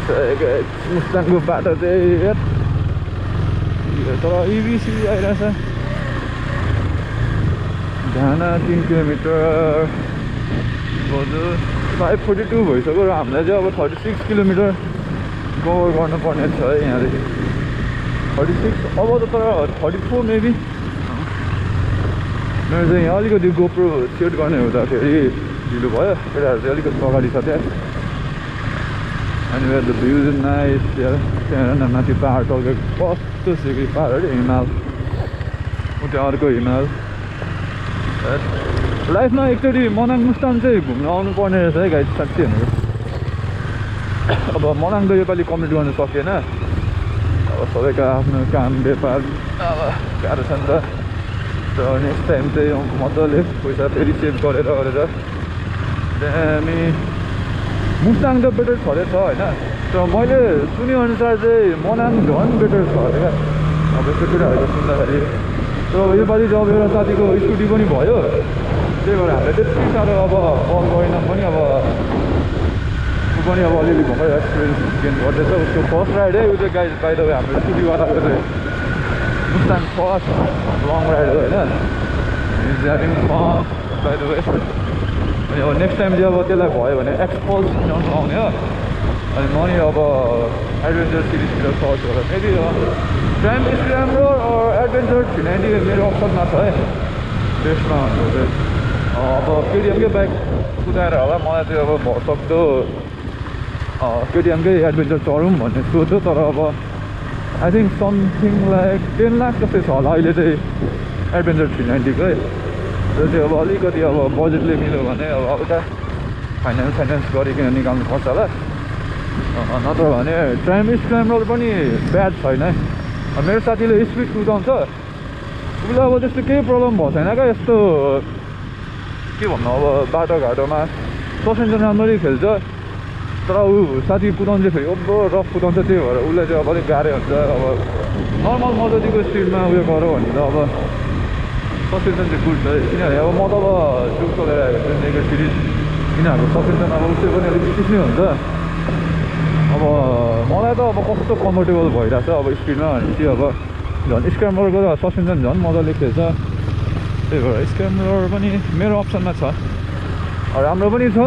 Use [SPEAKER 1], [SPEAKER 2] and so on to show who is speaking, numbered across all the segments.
[SPEAKER 1] मुस्ताङको बाटो चाहिँ तर इबिसी आइरहेछ घाना 3 किलोमिटर बजु 542 भइसक्यो र हामीलाई चाहिँ अब 36 किलोमिटर कभर गर्नुपर्ने छ है यहाँदेखि 36 अब त तर 34 मेबी मेरो चाहिँ यहाँ अलिकति गोप्रो सेट गर्ने हुँदाखेरि ढिलो भयो केटाहरू चाहिँ अलिकति अगाडि छ त्यहाँ अनि द भ्युज इज नाइस त्यहाँ माथि पहाड टल्केको कस्तो सिक्री पहाड अरे हिमाल उता अर्को हिमाल लाइफमा एकचोटि मनाङ मुस्ताङ चाहिँ घुम्न आउनुपर्ने रहेछ है गाइड साँच्चै भनेको अब मनाङ त योपालि कम्प्लिट गर्न सकिएन अब सबैको आफ्नो काम व्यापार अब गाह्रो छ नि त नेक्स्ट टाइम चाहिँ मजाले पैसा फेरि सेभ गरेर त्यहाँ मुस्ताङ त बेटर छँदैछ होइन तर मैले सुनेअनुसार चाहिँ मनाङ झन् बेटर छ अरे क्या अब यस्तो कुराहरू सुन्दाखेरि तर योपालि चाहिँ अब एउटा साथीको स्कुटी पनि भयो त्यही भएर हामीले त्यति साह्रो अब बल गरेन पनि अब ऊ पनि अब अलिअलि भर्खर एक्सपिरियन्स गेन गर्दैछ उसको फर्स्ट राइड है ऊ चाहिँ गाइड बाइ द वे हाम्रो स्कुटीवालाको चाहिँ मुस्ताङ फर्स्ट लङ राइड हो होइन is having fun by the way अनि अब नेक्स्ट टाइम चाहिँ अब त्यसलाई भयो भने एक्सपल्स किनाउनु आउने हो अनि म नि अब एडभेन्चर सिरिजतिर सर्च गरेर फेरि टाइम स्क्राम्बलर एडभेन्चर 390 मेरो अप्सनमा छ है बेस्टमा भनेको चाहिँ अब केटिएमकै बाइक कुदाएर होला मलाई चाहिँ अब भरसक्दो केटिएमकै एडभेन्चर चढौँ भन्ने सोच हो तर अब I think something like 10 lakh जस्तै छ होला अहिले चाहिँ एडभेन्चर 390कै र चाहिँ अब अलिकति अब बजेटले मिल्यो भने अब उता फाइनेन्स गरिकन निकाल्नु पर्छ होला नत्र भने टाइम स्क्राम्बलर पनि ब्याड छैन है मेरो साथीले स्पिड कुदाउँछ उसलाई अब त्यस्तो केही प्रब्लम भएको छैन क्या यस्तो के भन्नु अब बाटोघाटोमा सस्पेन्सन राम्ररी खेल्छ तर ऊ साथी कुदाउँछ फेरि ओभर रफ कुदाउँछ त्यही भएर उसलाई चाहिँ अब अलिक गाह्रो हुन्छ अब नर्मल मजादेखिको स्पिडमा उयो गरौँ भने त अब सस्पेन्सन चाहिँ गुड छ किनभने अब म त अब जुक चलाएर आएको छु नेगेटिभ सिरिज यिनीहरूको सस्पेन्सन अब उसले पनि अलिक स्टिफ नै हुन्छ अब मलाई त अब कस्तो कम्फर्टेबल भइरहेछ अब स्पिडमा भनेपछि अब झन् स्क्राम्बलरको त सस्पेन्सन झन् मजाले खेल्छ त्यही भएर स्क्राम्बलर पनि मेरो अप्सनमा छ राम्रो पनि छ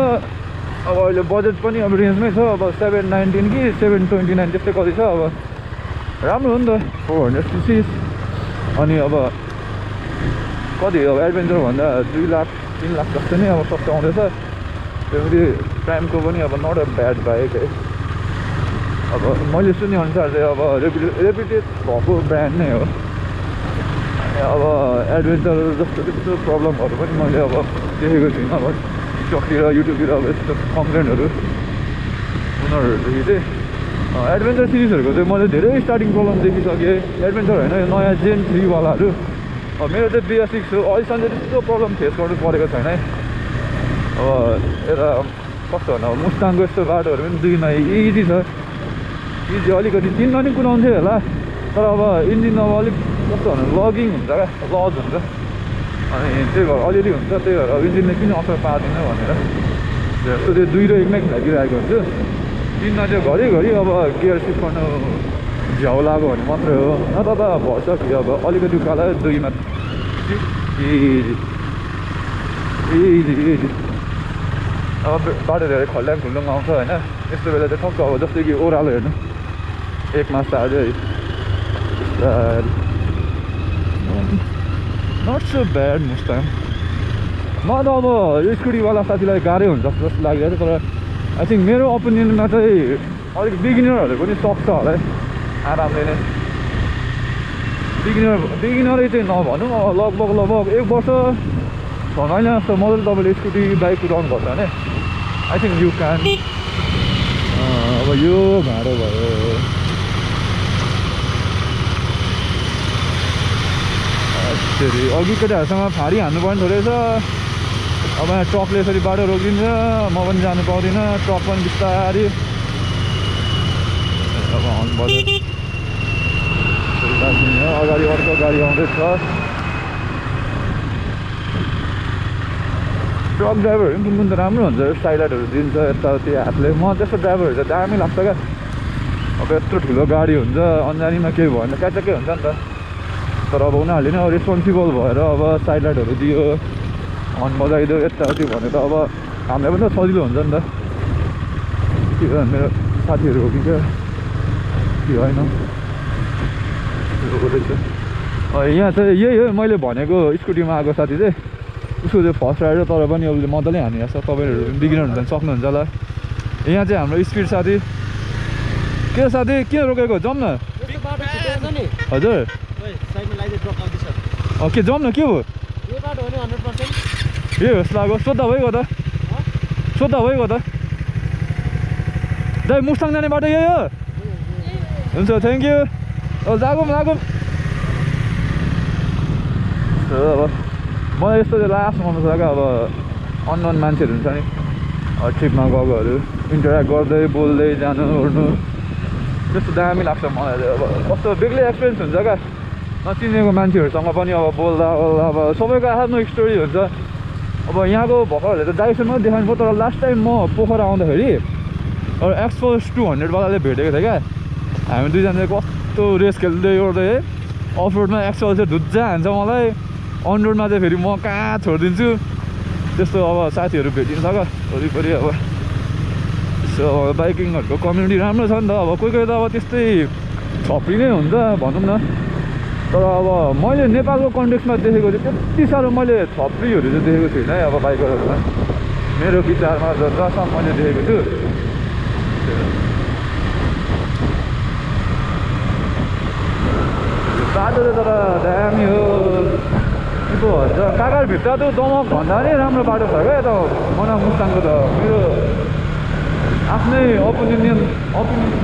[SPEAKER 1] अब अहिले बजेट पनि अब रेन्जमै छ अब 719 कि 729 त्यस्तै कति छ अब राम्रो हो नि त 400 cc अनि अब कति अब एडभेन्चर भन्दा 2 लाख 3 लाख जस्तो नै अब सस्तो आउँदैछ फेरि प्राइमको पनि अब नट अ ब्याड बाइक है अब मैले सुनेअनुसार चाहिँ अब रेपुटेड भएको ब्रान्ड नै हो अनि अब एडभेन्चर जस्तो त्यस्तो प्रब्लमहरू पनि मैले अब देखेको छुइनँ अब टिकटकतिर युट्युबतिर अब यस्तो कम्प्लेनहरू उनीहरूदेखि चाहिँ एडभेन्चर सिरिजहरूको चाहिँ मैले धेरै स्टार्टिङ प्रब्लम देखिसकेँ एडभेन्चर होइन यो नयाँ जेन 3 वालाहरू मेरो चाहिँ BS6 हो अहिलेसम्म चाहिँ त्यस्तो प्रब्लम फेस गर्नु परेको छैन है अब यता कस्तो भन्नु अब मुस्ताङको यस्तो बाटोहरू पनि दुईमा इजी छ इजी अलिकति 3मा नि कुदाउँथ्यो होला तर अब इन्जिन अब अलिक कस्तो भन्नु लगिङ हुन्छ क्या लज हुन्छ अनि त्यही भएर अलिअलि हुन्छ त्यही भएर अब इन्जिनले किन असर पार्दैन भनेर जस्तो त्यो 2 र 1मै खेलाइदिरहेको हुन्छु 3मा चाहिँ घरिघरि अब गियर सिफ्ट गर्नु झ्याउ लाग्यो भने मात्रै हो नत्र त भर्छ कि अब अलिकति उकालो 2मा इजी अब बाटो धेरै खल्ल्याङ खुल्लुङ आउँछ होइन यस्तो बेला चाहिँ ठक्क अब जस्तै कि ओह्रालो हेर्नु 1 मा सार्यो नट सो ब्याड मुस्ताङ म त अब स्कुटीवाला साथीलाई गाह्रै हुन्छ जस्तो लागेको थियो तर आई थिङ्क मेरो ओपिनियनमा चाहिँ अलिक बिगिनरहरू पनि सक्छ होला है आरामले नै बिगिनरै चाहिँ नभनौँ अब लगभग 1 वर्ष 6 महिना जस्तो मजाले तपाईँले स्कुटी बाइक कुदाउनु पर्छ भने आई थिङ्क यु क्यान अब यो गाह्रो भयो फेरि अघि केटाहरूसँग फाडी हान्नु पर्ने रहेछ अब यहाँ ट्रकले यसरी बाटो रोकिदिन्छ म पनि जानु पाउँदिनँ ट्रक पनि बिस्तारै अब हर्न बज्यो अगाडि अर्को गाडी आउँदैछ ट्रक ड्राइभरहरू पनि कुन त राम्रो हुन्छ साइड लाइटहरू दिन्छ यताउति हातले म त्यस्तो ड्राइभरहरू त दामी लाग्छ क्या अब यत्रो ठुलो गाडी हुन्छ अन्जानीमा केही भएन क्याचक्कै हुन्छ नि त तर अब उनीहरूले नै अब रेस्पोन्सिबल भएर अब साइड लाइटहरू दियो हर्न बजाइदियो यताउति भने त अब हामीलाई पनि त सजिलो हुन्छ नि त के हो मेरो साथीहरू हो कि क्या के होइन यहाँ चाहिँ यही हो मैले भनेको स्कुटीमा आएको साथी चाहिँ उसको चाहिँ फर्स्ट राइडर तर पनि उसले मजाले हानिरहेको छ तपाईँहरू बिगिनर हुन्छ भने सक्नुहुन्छ होला यहाँ चाहिँ हाम्रो स्पिड साथी के साथी किन रोकेको जाउँ न हजुर के जाउँ न के हो ए होस् लाग्यो सोद्धा भइगयो त सोद्धा भइगयो त दाइ मुस्ताङ जाने बाटो यही हो हुन्छ थ्याङ्क यू लागौँ लागौँ अब मलाई यस्तो चाहिँ लास्ट मन छ क्या अब अननोन मान्छेहरू हुन्छ नि ट्रिपमा गएकोहरू इन्टरेक्ट गर्दै बोल्दै जानु ओर्नु त्यस्तो दामी लाग्छ मलाई चाहिँ अब कस्तो बेग्लै एक्सपिरियन्स हुन्छ क्या नचिनेको मान्छेहरूसँग पनि अब बोल्दा अब सबैको आफ्नो स्टोरी हुन्छ अब यहाँको भर्खरहरूले त डाइरेक्सन मात्रै देखाउनु पर्यो तर लास्ट टाइम म पोखरा आउँदाखेरि एक्सपोज 200वालाले भेटेको थिएँ क्या हामी दुईजना चाहिँ कस्तो रेस खेल्दै ओर्दै अफ रोडमा एक्सपोज चाहिँ धुज्जा हान्छ मलाई अन रोडमा चाहिँ फेरि म कहाँ छोडिदिन्छु त्यस्तो अब साथीहरू भेटिन्छ क्या वरिपरि अब यसो अब बाइकिङहरूको कम्युनिटी राम्रो छ नि त अब कोही कोही त अब त्यस्तै छप्री नै हुन्छ भनौँ न तर अब मैले नेपालको कन्टेक्समा देखेको चाहिँ त्यति साह्रो मैले छप्रीहरू चाहिँ देखेको छुइनँ है अब बाइकरहरूमा मेरो विचारमा जसमा मैले देखेको छु बाटो चाहिँ तर दामी हो त्यो भन्छ काकाभित्र त दमक भन्दा पनि राम्रो बाटो छ क्या यता मनाङ मुस्ताङको त मेरो आफ्नै ओपिनियन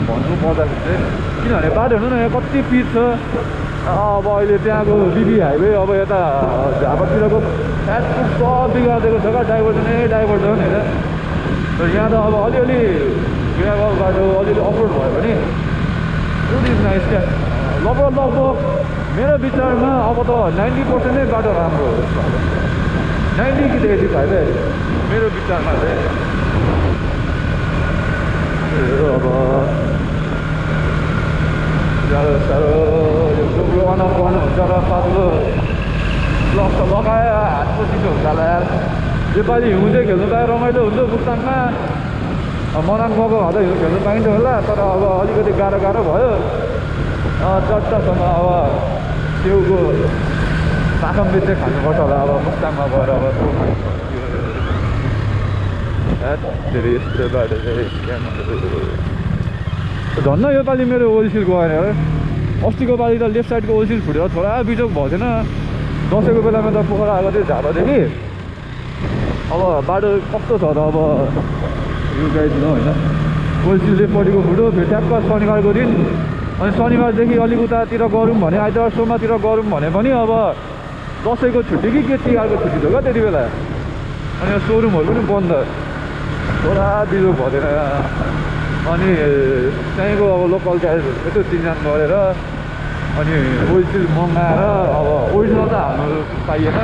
[SPEAKER 1] भन्नु पर्दाखेरि चाहिँ किनभने बाटोहरू न यहाँ कति पिच छ अब अहिले त्यहाँको बिबी हाइवे अब यता झापातिरको फ्याटफुट सब बिगारिदिएको छ क्या डाइभर्जनै डाइभर्जन होइन तर यहाँ त अब अलिअलि ग्राभल बाटो अलिअलि अफरोड भयो भने इट इज नाइस क्या लगभग मेरो विचारमा अब त 90% नै बाटो राम्रो हो 90 कि 85 मेरो विचारमा चाहिँ अब साह्रो साह्रो यो गोब्रो अनअफ गर्नुहुन्छ र पातलो ब्लक त लगायो हातको चिसो हुन्छ होला यार योपालि हिउँ चाहिँ खेल्नु पायो रमाइलो हुन्छ मुस्ताङमा मनाङ गएको हँदा हिउँ खेल्नु पाइन्छ होला तर अब अलिकति गाह्रो गाह्रो भयो चट्टासँग अब छेउको पाखम्बी चाहिँ खानुपर्छ होला अब मुस्ताङमा गएर अब धेरै यस्तो बाटो चाहिँ झन् योपालि मेरो ओइलसिल गएन है अस्तिको पालि त लेफ्ट साइडको ओइलसिल फुटेर थोडा बिजोग भएको थिएन दसैँको बेलामा त पोखरा आएको थियो झापादेखि अब बाटो कस्तो छ त अब यो गाइदिनु होइन ओइलसिल लेफ्टपट्टिको फुट्यो फेरि ठ्याक्क शनिबारको दिन अनि शनिबारदेखि अलिक उतातिर गरौँ भने आइतबार सोमबारतिर गरौँ भने पनि अब दसैँको छुट्टी कि के तिहारको छुट्टी थियो क्या त्यति बेला अनि सोरुमहरू पनि बन्द थोडा बिजोग भएन अनि त्यहीँको अब लोकल गाडीहरू यसो चिनजान गरेर अनि ओइलसिल मगाएर अब ओरिजिनल त हाम्रो पाइएन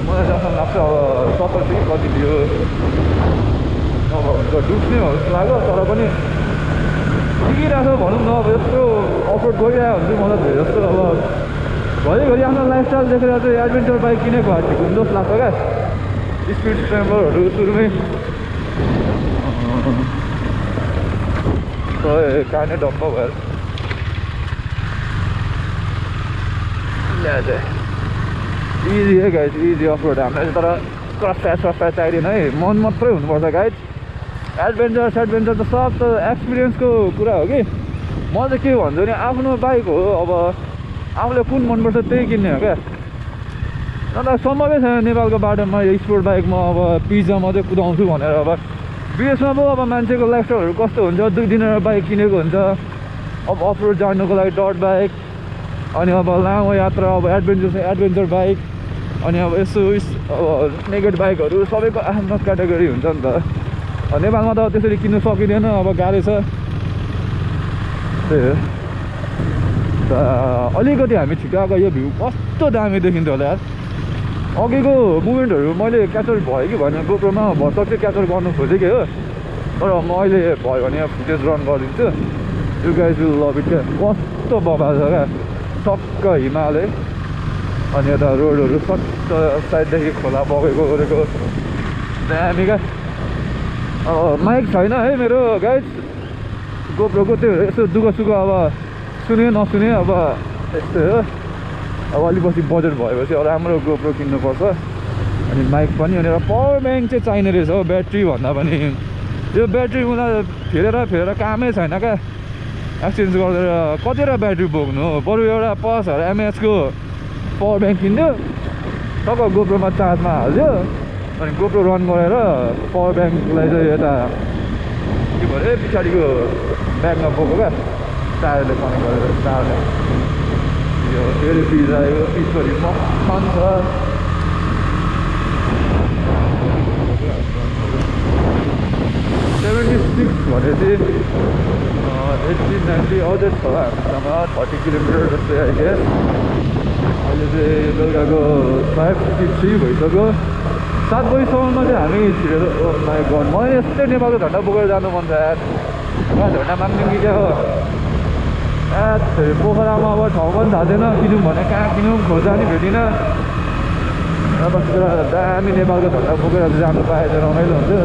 [SPEAKER 1] मलाई जस्तो लाग्छ अब 70 कि कति दियो अब हुन्छ डुब्ने हो जस्तो लाग्यो तर पनि टिकिरहेको भनौँ न अब यस्तो अफरोड गइरहेको हुन्छ मलाई धेरै जस्तो अब घरिघरि आफ्नो लाइफस्टाइल देखेर चाहिँ एडभेन्चर बाइक किनेको भए ठिक हुन्छ जस्तो लाग्छ क्या स्पिड स्ट्रेम्बलहरू सुरुमै कहाँ नै डम्प भएर इजी है गाइज इजी अफरोड हामीलाई तर क्रस चाहिँदैन है मन मात्रै हुनुपर्छ गाइज एडभेन्चर त सब त एक्सपिरियन्सको कुरा हो कि म चाहिँ के भन्छु नि आफ्नो बाइक हो अब आफूले कुन मनपर्छ त्यही किन्ने हो क्या अन्त सम्भवै छैन नेपालको बाटोमा स्पोर्ट बाइकमा अब पिज्जा मात्रै कुदाउँछु भनेर अब विदेशमा पो अब मान्छेको लाइफस्टाइलहरू कस्तो हुन्छ 2 दिन बाइक किनेको हुन्छ अब अफरोड जानुको लागि डट बाइक अनि अब लामो यात्रा अब एडभेन्चर बाइक अनि अब यसो अब नेगेड बाइकहरू सबैको आफ्नो क्याटेगोरी हुन्छ नि त नेपालमा त त्यसरी किन्नु सकिँदैन अब गाह्रो छ त्यही हो त अलिकति हामी छिटो आएको यो भ्यू कस्तो दामी देखिन्थ्यो होला यार अघिको मुभमेन्टहरू मैले क्याप्चर भयो कि भएन गोप्रोमा भर्खर चाहिँ क्याप्चर गर्नु खोजेको हो तर म अहिले भयो भने फुटेज रन गरिदिन्छु you guys will love it क्या कस्तो बबा छ क्या टक्क हिमालय अनि यता रोडहरू सट्ट साइडदेखि खोला बगेको गरेको दामी क्या अब माइक छैन है मेरो गाइज गोप्रोको त्यो यसो दुःख सुख अब सुने नसुने अब यस्तै हो अब अलिक पछि बजेट भएपछि अब राम्रो गोप्रो किन्नुपर्छ अनि माइक पनि अनि एउटा पावर ब्याङ्क चाहिँ चाहिने रहेछ हो ब्याट्री भन्दा पनि यो ब्याट्री मलाई फेरेर कामै छैन क्या एक्सचेन्ज गरेर कतिवटा ब्याट्री बोक्नु हो बरु एउटा 5000 एमएचको पावर ब्याङ्क किन्यो टक्क गोप्रोमा चार्जमा हाल्यो अनि गोप्रो रन गरेर पावर ब्याङ्कलाई चाहिँ यता के भरे पछाडिको ब्यागमा बोक्यो क्या टायरले कनेक्ट गरेर टायरले यो फेरि पिज आयो पिछपट्टि मखन छ 76 भनेपछि 1890 अझै छ हामीसँग 30 किलोमिटर जस्तै आई गेस अहिले चाहिँ बेलुकाको 5:53 भइसक्यो 7 बजीसम्ममा चाहिँ हामी छिरेर मलाई यस्तै नेपालको झन्डा बोकेर जानु मन छ यार झन्डा माग्ने कि क्या हो पोखरामा अब ठाउँ पनि थाहा छैन किनौँ भने कहाँ किनौँ खोज्दा पनि भेटिनँ अब दामी नेपालको झन्डा बोकेर जानु पाए चाहिँ रमाइलो हुन्थ्यो